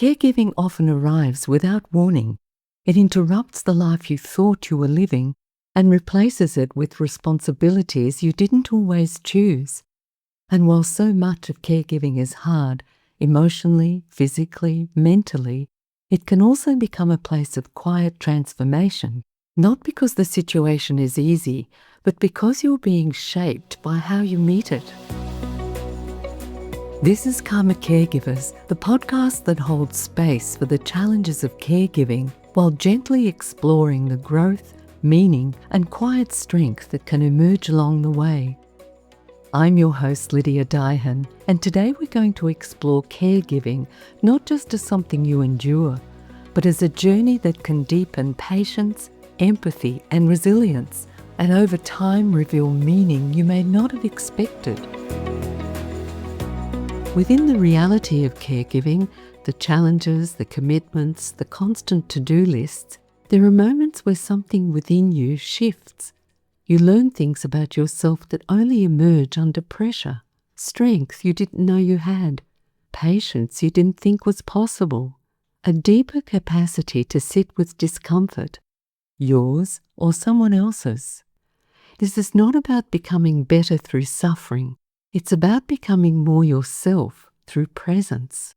Caregiving often arrives without warning. It interrupts the life you thought you were living and replaces it with responsibilities you didn't always choose. And while so much of caregiving is hard, emotionally, physically, mentally, it can also become a place of quiet transformation, not because the situation is easy, but because you're being shaped by how you meet it. This is Karma Caregivers, the podcast that holds space for the challenges of caregiving while gently exploring the growth, meaning, and quiet strength that can emerge along the way. I'm your host, Lydia, and today we're going to explore caregiving not just as something you endure, but as a journey that can deepen patience, empathy, and resilience, and over time reveal meaning you may not have expected. Within the reality of caregiving, the challenges, the commitments, the constant to-do lists, there are moments where something within you shifts. You learn things about yourself that only emerge under pressure, strength you didn't know you had, patience you didn't think was possible, a deeper capacity to sit with discomfort, yours or someone else's. This is not about becoming better through suffering. It's about becoming more yourself through presence.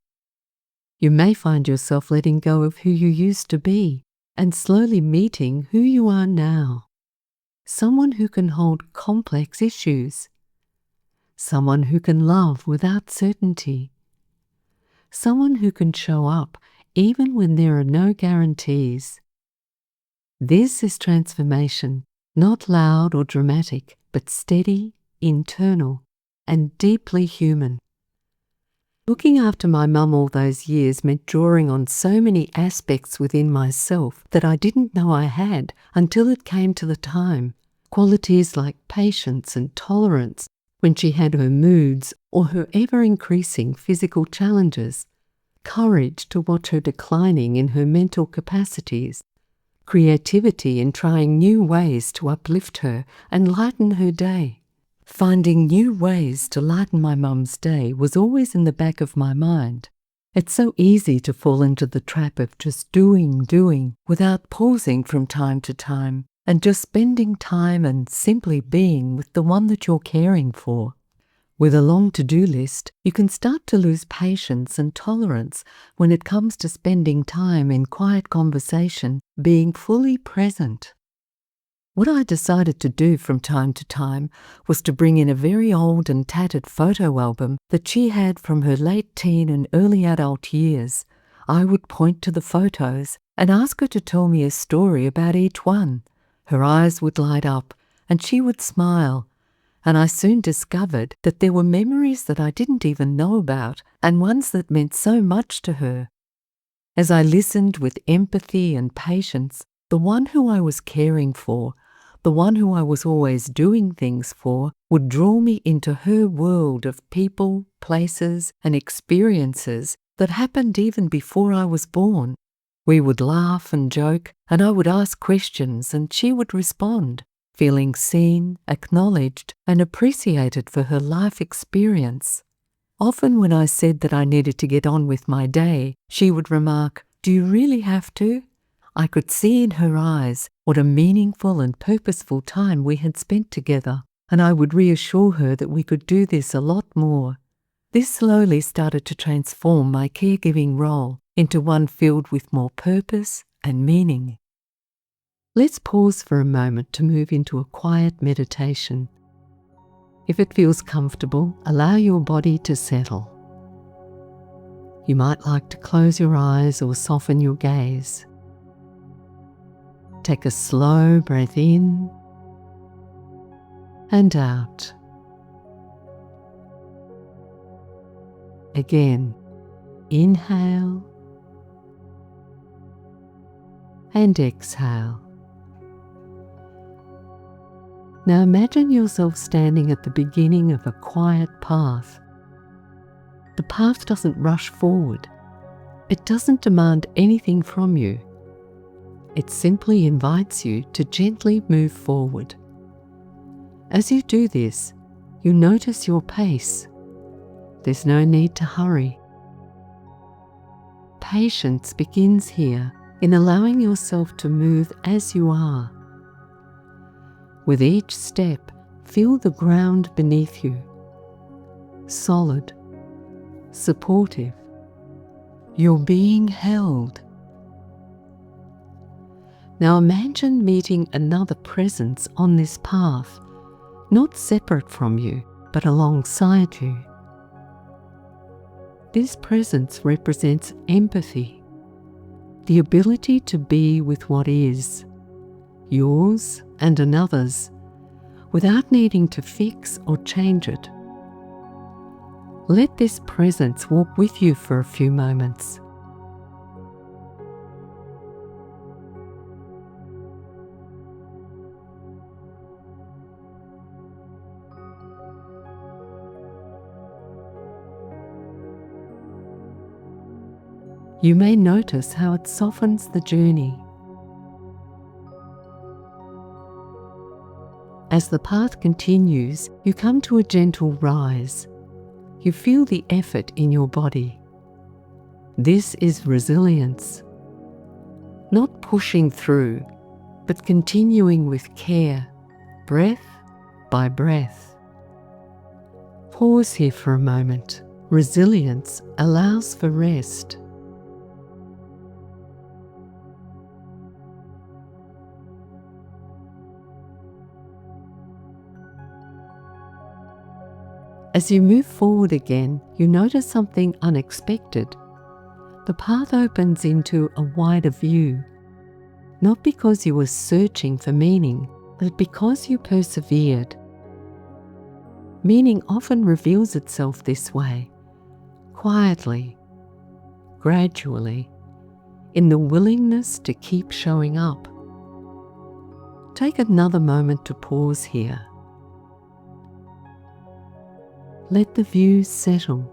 You may find yourself letting go of who you used to be and slowly meeting who you are now. Someone who can hold complex issues. Someone who can love without certainty. Someone who can show up even when there are no guarantees. This is transformation, not loud or dramatic, but steady, internal, and deeply human. Looking after my mum all those years meant drawing on so many aspects within myself that I didn't know I had until it came to the time. Qualities like patience and tolerance when she had her moods or her ever-increasing physical challenges. Courage to watch her declining in her mental capacities. Creativity in trying new ways to uplift her and lighten her day. Finding new ways to lighten my mum's day was always in the back of my mind. It's so easy to fall into the trap of just doing, without pausing from time to time, and just spending time and simply being with the one that you're caring for. With a long to-do list, you can start to lose patience and tolerance when it comes to spending time in quiet conversation, being fully present. What I decided to do from time to time was to bring in a very old and tattered photo album that she had from her late teen and early adult years. I would point to the photos and ask her to tell me a story about each one. Her eyes would light up and she would smile, and I soon discovered that there were memories that I didn't even know about and ones that meant so much to her. As I listened with empathy and patience, the one who I was caring for, the one who I was always doing things for, would draw me into her world of people, places, and experiences that happened even before I was born. We would laugh and joke, and I would ask questions and she would respond, feeling seen, acknowledged, and appreciated for her life experience. Often when I said that I needed to get on with my day, she would remark, "Do you really have to?" I could see in her eyes what a meaningful and purposeful time we had spent together, and I would reassure her that we could do this a lot more. This slowly started to transform my caregiving role into one filled with more purpose and meaning. Let's pause for a moment to move into a quiet meditation. If it feels comfortable, allow your body to settle. You might like to close your eyes or soften your gaze. Take a slow breath in and out. Again, inhale and exhale. Now imagine yourself standing at the beginning of a quiet path. The path doesn't rush forward. It doesn't demand anything from you. It simply invites you to gently move forward. As you do this, you notice your pace. There's no need to hurry. patience begins here, in allowing yourself to move as you are. With each step, feel the ground beneath you. Solid, supportive. You're being held. Now imagine meeting another presence on this path, not separate from you, but alongside you. This presence represents empathy, the ability to be with what is, yours and another's, without needing to fix or change it. Let this presence walk with you for a few moments. You may notice how it softens the journey. As the path continues, you come to a gentle rise. You feel the effort in your body. This is resilience. Not pushing through, but continuing with care, breath by breath. Pause here for a moment. Resilience allows for rest. As you move forward again, you notice something unexpected. The path opens into a wider view, not because you were searching for meaning, but because you persevered. Meaning often reveals itself this way, quietly, gradually, in the willingness to keep showing up. Take another moment to pause here. Let the view settle.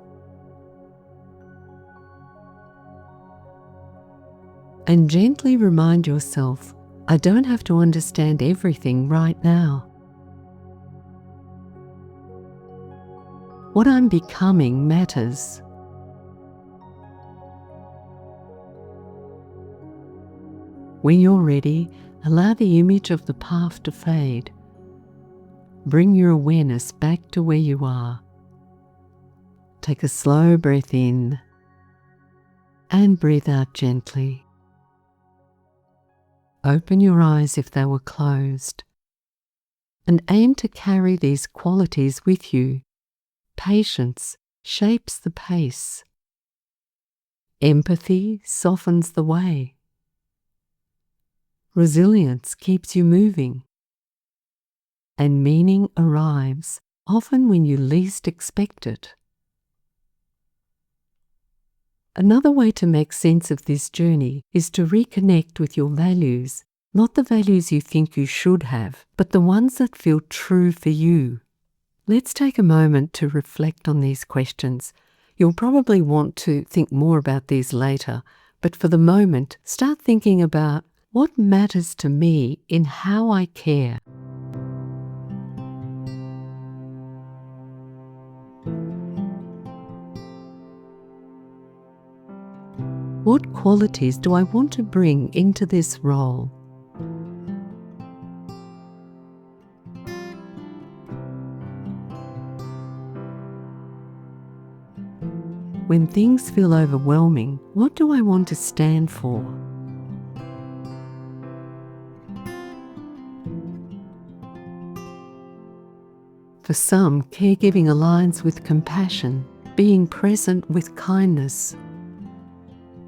And gently remind yourself, I don't have to understand everything right now. What I'm becoming matters. When you're ready, allow the image of the path to fade. Bring your awareness back to where you are. Take a slow breath in and breathe out gently. Open your eyes if they were closed and aim to carry these qualities with you. Patience shapes the pace. Empathy softens the way. Resilience keeps you moving. And meaning arrives, often when you least expect it. Another way to make sense of this journey is to reconnect with your values, not the values you think you should have, but the ones that feel true for you. Let's take a moment to reflect on these questions. You'll probably want to think more about these later, but for the moment, start thinking about what matters to me in how I care. What qualities do I want to bring into this role? When things feel overwhelming, what do I want to stand for? For some, caregiving aligns with compassion, being present with kindness.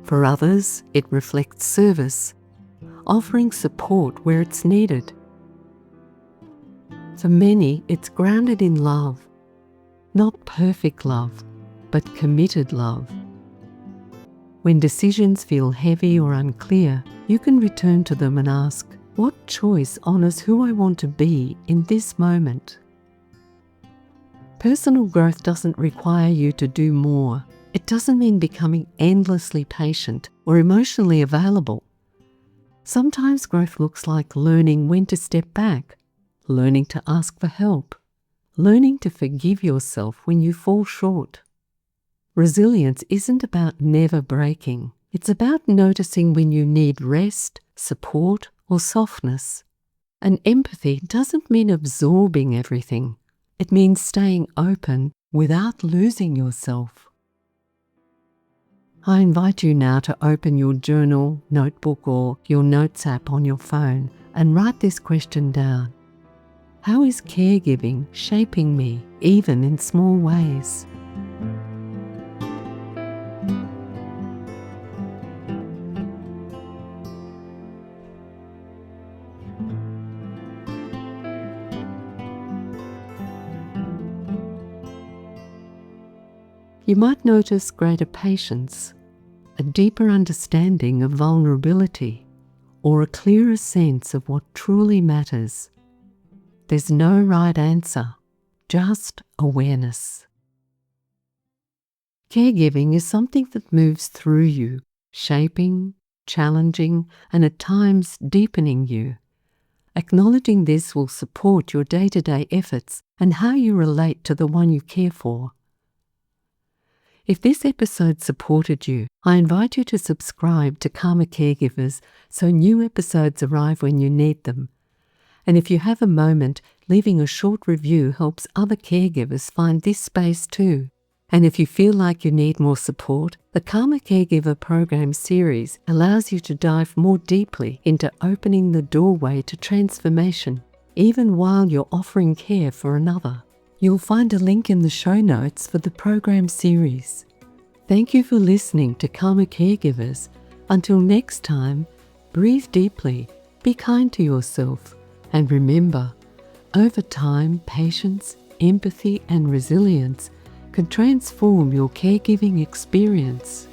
For others, it reflects service, offering support where it's needed. For many, it's grounded in love, not perfect love, but committed love. When decisions feel heavy or unclear, you can return to them and ask, what choice honors who I want to be in this moment? Personal growth doesn't require you to do more. It doesn't mean becoming endlessly patient or emotionally available. Sometimes growth looks like learning when to step back, learning to ask for help, learning to forgive yourself when you fall short. Resilience isn't about never breaking, It's about noticing when you need rest, support, or softness. And empathy doesn't mean absorbing everything. It means staying open without losing yourself. I invite you now to open your journal, notebook, or your notes app on your phone and write this question down. How is caregiving shaping me, even in small ways? You might notice greater patience, a deeper understanding of vulnerability, or a clearer sense of what truly matters. There's no right answer, just awareness. Caregiving is something that moves through you, shaping, challenging, and at times deepening you. Acknowledging this will support your day-to-day efforts and how you relate to the one you care for. If this episode supported you, I invite you to subscribe to Karma Caregivers so new episodes arrive when you need them. And if you have a moment, leaving a short review helps other caregivers find this space too. And if you feel like you need more support, the Karma Caregiver program series allows you to dive more deeply into opening the doorway to transformation, even while you're offering care for another. You'll find a link in the show notes for the program series. Thank you for listening to Karma Caregivers. Until next time, breathe deeply, be kind to yourself, and remember, over time, patience, empathy, and resilience can transform your caregiving experience.